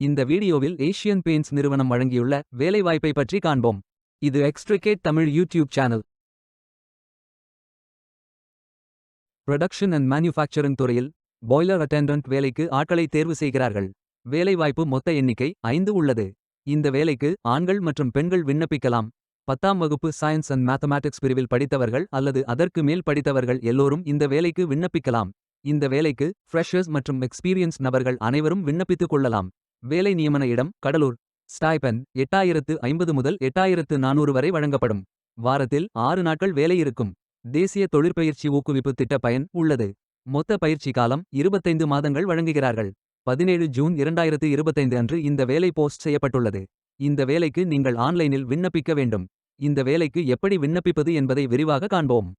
இந்த வீடியோவில் Asian paints நிறுவனம் வழங்கியுள்ள வேலைவாய்ப்பை பற்றி காண்போம். இது extricate Tamil YouTube channel. Production and manufacturing துறையில் பாய்லர் அட்டெண்டன்ட் வேலைக்கு ஆட்களை தேர்வு செய்கிறார்கள். வேலைவாய்ப்பு மொத்த எண்ணிக்கை 5 உள்ளது. இந்த வேலைக்கு ஆண்கள் மற்றும் பெண்கள் விண்ணப்பிக்கலாம். 10ஆம் வகுப்பு சயின்ஸ் அண்ட் மேத்தமேட்டிக்ஸ் பிரிவில் படித்தவர்கள் அல்லது அதற்கு மேல் படித்தவர்கள் எல்லோரும் இந்த வேலைக்கு விண்ணப்பிக்கலாம். இந்த வேலைக்கு ஃப்ரெஷர்ஸ் மற்றும் எக்ஸ்பீரியன்ஸ் நபர்கள் அனைவரும் விண்ணப்பித்துக் கொள்ளலாம். வேலை நியமன இடம் கடலூர். ஸ்டைபெண்ட் 8050 முதல் 8400 வரை வழங்கப்படும். வாரத்தில் 6 நாட்கள் வேலை இருக்கும். தேசிய தொழிற்பயிற்சி ஊக்குவிப்பு திட்ட பயன் உள்ளது. மொத்த பயிற்சி காலம் 25 மாதங்கள் வழங்குகிறார்கள். 17 ஜூன் 2025 அன்று இந்த வேலை போஸ்ட் செய்யப்பட்டுள்ளது. இந்த வேலைக்கு நீங்கள் ஆன்லைனில் விண்ணப்பிக்க வேண்டும். இந்த வேலைக்கு எப்படி விண்ணப்பிப்பது என்பதை விரிவாக காண்போம்.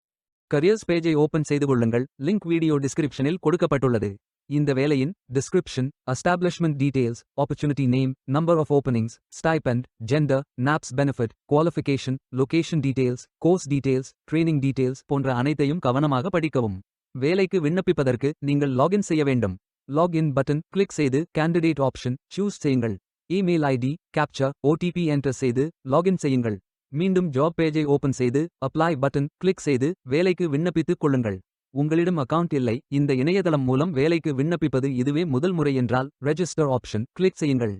கரியர்ஸ் பேஜை ஓபன் செய்து கொள்ளுங்கள். லிங்க் வீடியோ டிஸ்கிரிப்ஷனில் கொடுக்கப்பட்டுள்ளது. இந்த வேலையின் description, establishment details, opportunity name, number of openings, stipend, gender, NAPS benefit, qualification, location details, course details, training details போன்ற அனைத்தையும் கவனமாக படிக்கவும். வேலைக்கு விண்ணப்பிப்பதற்கு நீங்கள் லாகின் செய்ய வேண்டும். லாகின் பட்டன் கிளிக் செய்து கேண்டிடேட் ஆப்ஷன் சூஸ் செய்யுங்கள். Email ID, captcha, OTP enter செய்து லாகின் செய்யுங்கள். மீண்டும் ஜாப் பேஜை ஓபன் செய்து அப்ளை பட்டன் கிளிக் செய்து வேலைக்கு விண்ணப்பித்துக் கொள்ளுங்கள். உங்களிடம் அக்கவுண்ட் இல்லை, இந்த இணையதளம் மூலம் வேலைக்கு விண்ணப்பிப்பது இதுவே முதல் முறை என்றால் ரெஜிஸ்டர் ஆப்ஷன் கிளிக் செய்யுங்கள்.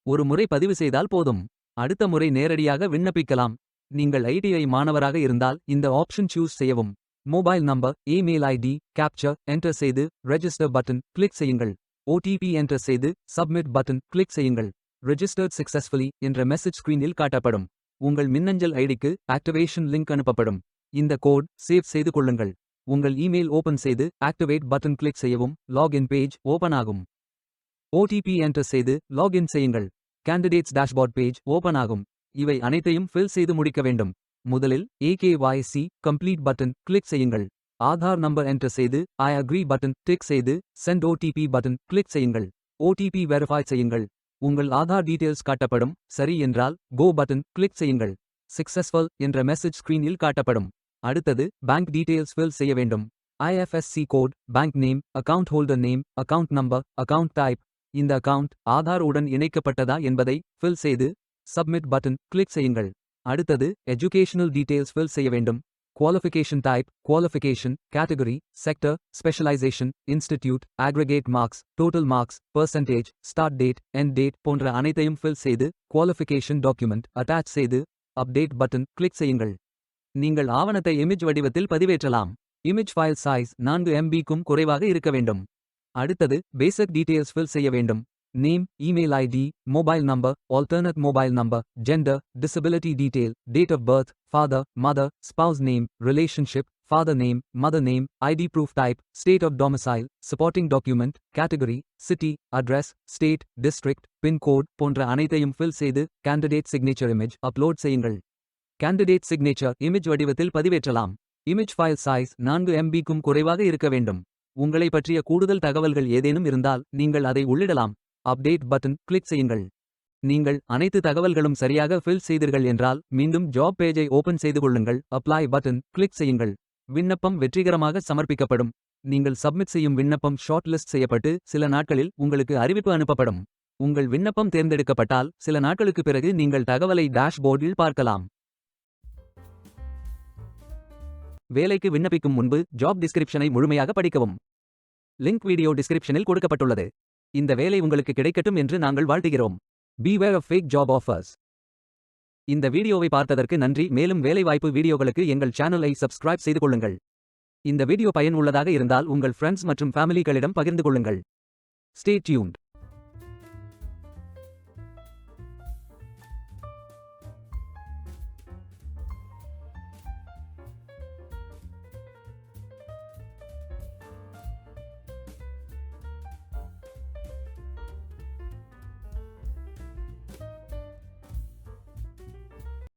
ஒரு முறை பதிவு செய்தால் போதும். அடுத்த முறை நேரடியாக விண்ணப்பிக்கலாம். நீங்கள் ஐடிஐ மாணவராக இருந்தால் இந்த ஆப்ஷன் சூஸ் செய்யவும். Mobile number, email ID, captcha enter செய்து ரெஜிஸ்டர் பட்டன் கிளிக் செய்யுங்கள். ஓடிபி என்டர் செய்து சப்மிட் பட்டன் கிளிக் செய்யுங்கள். ரெஜிஸ்டர்ட் சக்சஸ்ஃபுல்லி என்ற மெசேஜ் ஸ்கிரீனில் காட்டப்படும். உங்கள் மின்னஞ்சல் ஐடிக்கு ஆக்டிவேஷன் லிங்க் அனுப்பப்படும். இந்த கோட் சேவ் செய்து கொள்ளுங்கள். உங்கள் இமெயில் ஓபன் செய்து ஆக்டிவேட் பட்டன் கிளிக் செய்யவும். லாகின் பேஜ் ஓபன் ஆகும். ஓடிபி என்டர் செய்து லாகின் செய்யுங்கள். கேண்டிடேட்ஸ் டேஷ்போர்ட் பேஜ் ஓபன் ஆகும். இவை அனைத்தையும் ஃபில் செய்து முடிக்க வேண்டும். முதலில் AKYC கம்ப்ளீட் பட்டன் கிளிக் செய்யுங்கள். ஆதார் நம்பர் என்டர் செய்து ஐ அக்ரி பட்டன் டிக் செய்து சென்ட் ஓடிபி பட்டன் கிளிக் செய்யுங்கள். ஓடிபி வெரிஃபை செய்யுங்கள். உங்கள் ஆதார் டீடைல்ஸ் காட்டப்படும். சரி என்றால் கோ பட்டன் கிளிக் செய்யுங்கள். சக்சஸ்ஃபுல் என்ற மெசேஜ் ஸ்கிரீனில் காட்டப்படும். அடுத்தது பேங்க் டீடைல்ஸ் ஃபில் செய்ய வேண்டும். IFSC code, bank name, account holder name, account number, account type. இந்த அக்கவுண்ட் ஆதார் உடன் இணைக்கப்பட்டதா என்பதை ஃபில் செய்து சப்மிட் பட்டன் கிளிக் செய்யுங்கள். அடுத்தது எஜுகேஷனல் டீடைல்ஸ் ஃபில் செய்ய வேண்டும். Qualification type, qualification, category, sector, specialisation, institute, aggregate marks, total marks, percentage, start date, end date போன்ற அனைத்தையும் ஃபில் செய்து குவாலிஃபிகேஷன் டாக்குமெண்ட் அட்டாச் செய்து அப்டேட் பட்டன் கிளிக் செய்யுங்கள். நீங்கள் ஆவணத்தை இமேஜ் வடிவத்தில் பதிவேற்றலாம். இமேஜ் ஃபைல் சைஸ் 4 MB-க்கும் குறைவாக இருக்க வேண்டும். அடுத்தது பேசிக் டீடைல்ஸ் ஃபில் செய்ய வேண்டும். Name, email ID, mobile number, alternate mobile number, gender, disability detail, date of birth, father, mother, spouse name, relationship, father name, mother name, ID proof type, state of domicile, supporting document, category, city, address, state, district, pincode போன்ற அனைத்தையும் fill செய்து candidate signature image upload செய்யுங்கள். Candidate signature image வடிவத்தில் பதிவேற்றலாம். Image file size 4 MB-க்கும் குறைவாக இருக்க வேண்டும். உங்களை பற்றிய கூடுதல் தகவல்கள் ஏதேனும் இருந்தால் நீங்கள் அதை உள்ளிடலாம். அப்டேட் பட்டன் கிளிக் செய்யுங்கள். நீங்கள் அனைத்து தகவல்களும் சரியாக ஃபில் செய்தீர்கள் என்றால் மீண்டும் ஜாப் பேஜை ஓபன் செய்து கொள்ளுங்கள். அப்ளை பட்டன் கிளிக் செய்யுங்கள். விண்ணப்பம் வெற்றிகரமாக சமர்ப்பிக்கப்படும். நீங்கள் சப்மிட் செய்யும் விண்ணப்பம் ஷார்ட் லிஸ்ட் செய்யப்பட்டு சில நாட்களில் உங்களுக்கு அறிவிப்பு அனுப்பப்படும். உங்கள் விண்ணப்பம் தேர்ந்தெடுக்கப்பட்டால் சில நாட்களுக்கு பிறகு நீங்கள் தகவலை டேஷ்போர்டில் பார்க்கலாம். வேலைக்கு விண்ணப்பிக்கும் முன்பு ஜாப் டிஸ்கிரிப்ஷனை முழுமையாக படிக்கவும். லிங்க் வீடியோ டிஸ்கிரிப்ஷனில் கொடுக்கப்பட்டுள்ளது. இந்த வேலை உங்களுக்கு கிடைக்கட்டும் என்று நாங்கள் வாழ்த்துகிறோம். Beware of fake job offers. இந்த வீடியோவை பார்த்ததற்கு நன்றி. மேலும் வேலைவாய்ப்பு வீடியோகளுக்கு எங்கள் சேனலை சப்ஸ்கிரைப் செய்து கொள்ளுங்கள். இந்த வீடியோ பயனுள்ளதாக இருந்தால் உங்கள் ஃப்ரெண்ட்ஸ் மற்றும் ஃபேமிலிகளிடம் பகிர்ந்து கொள்ளுங்கள். Stay tuned.